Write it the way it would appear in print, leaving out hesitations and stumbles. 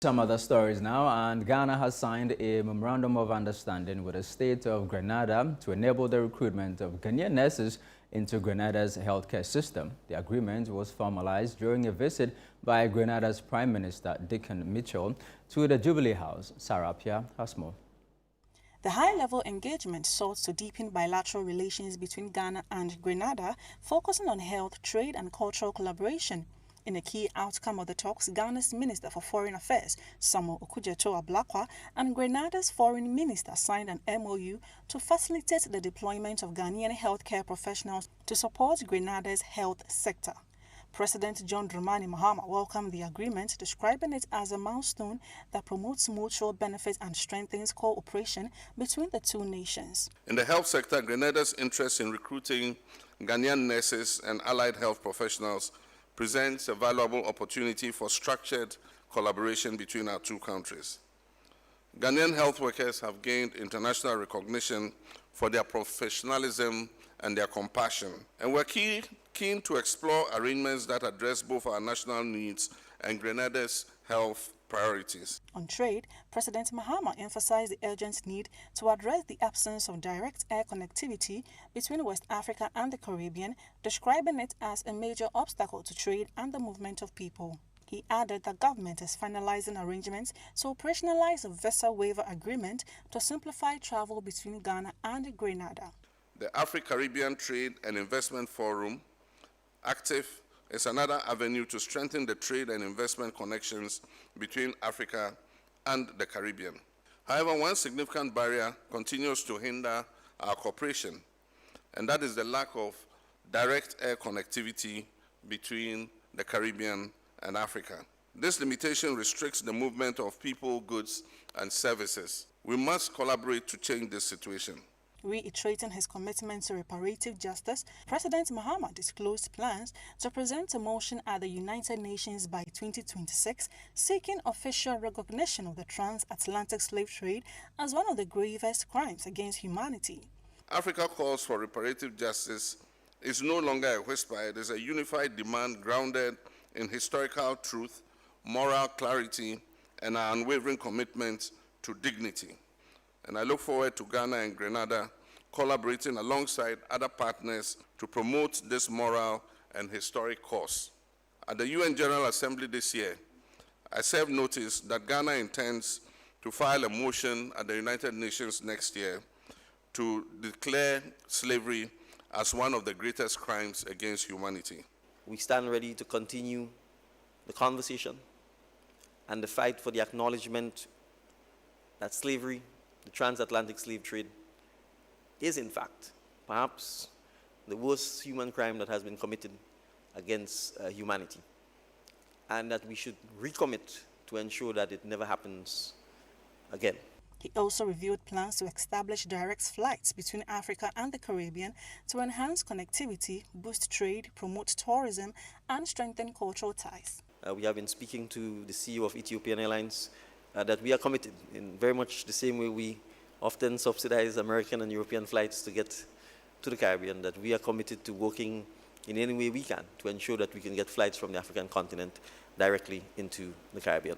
Some other stories now, and Ghana has signed a memorandum of understanding with the state of Grenada to enable the recruitment of Ghanaian nurses into Grenada's healthcare system. The agreement was formalized during a visit by Grenada's Prime Minister Dickon Mitchell to the Jubilee House. Sarah Pia has more. The high-level engagement sought to deepen bilateral relations between Ghana and Grenada, focusing on health, trade and cultural collaboration. In a key outcome of the talks, Ghana's Minister for Foreign Affairs, Samuel Okudzeto-Ablakwa, and Grenada's Foreign Minister signed an MoU to facilitate the deployment of Ghanaian healthcare professionals to support Grenada's health sector. President John Dramani Mahama welcomed the agreement, describing it as a milestone that promotes mutual benefit and strengthens cooperation between the two nations. In the health sector, Grenada's interest in recruiting Ghanaian nurses and allied health professionals presents a valuable opportunity for structured collaboration between our two countries. Ghanaian health workers have gained international recognition for their professionalism and their compassion, and we're keen to explore arrangements that address both our national needs and Grenada's health priorities. On trade, President Mahama emphasized the urgent need to address the absence of direct air connectivity between West Africa and the Caribbean, describing it as a major obstacle to trade and the movement of people. He added that government is finalizing arrangements to operationalize a vessel waiver agreement to simplify travel between Ghana and Grenada. The Afro-Caribbean Trade and Investment Forum, active, is another avenue to strengthen the trade and investment connections between Africa and the Caribbean. However, one significant barrier continues to hinder our cooperation, and that is the lack of direct air connectivity between the Caribbean and Africa. This limitation restricts the movement of people, goods, and services. We must collaborate to change this situation. Reiterating his commitment to reparative justice, President Mahama disclosed plans to present a motion at the United Nations by 2026 seeking official recognition of the transatlantic slave trade as one of the gravest crimes against humanity. Africa calls for reparative justice is no longer a whisper. It is a unified demand grounded in historical truth, moral clarity, and our unwavering commitment to dignity. And I look forward to Ghana and Grenada collaborating alongside other partners to promote this moral and historic cause. At the UN General Assembly this year, I served notice that Ghana intends to file a motion at the United Nations next year to declare slavery as one of the greatest crimes against humanity. We stand ready to continue the conversation and the fight for the acknowledgement that slavery, the transatlantic slave trade, is in fact perhaps the worst human crime that has been committed against humanity, and that we should recommit to ensure that it never happens again. He also revealed plans to establish direct flights between Africa and the Caribbean to enhance connectivity, boost trade, promote tourism, and strengthen cultural ties. We have been speaking to the CEO of Ethiopian Airlines that we are committed in very much the same way we often subsidize American and European flights to get to the Caribbean, that we are committed to working in any way we can to ensure that we can get flights from the African continent directly into the Caribbean.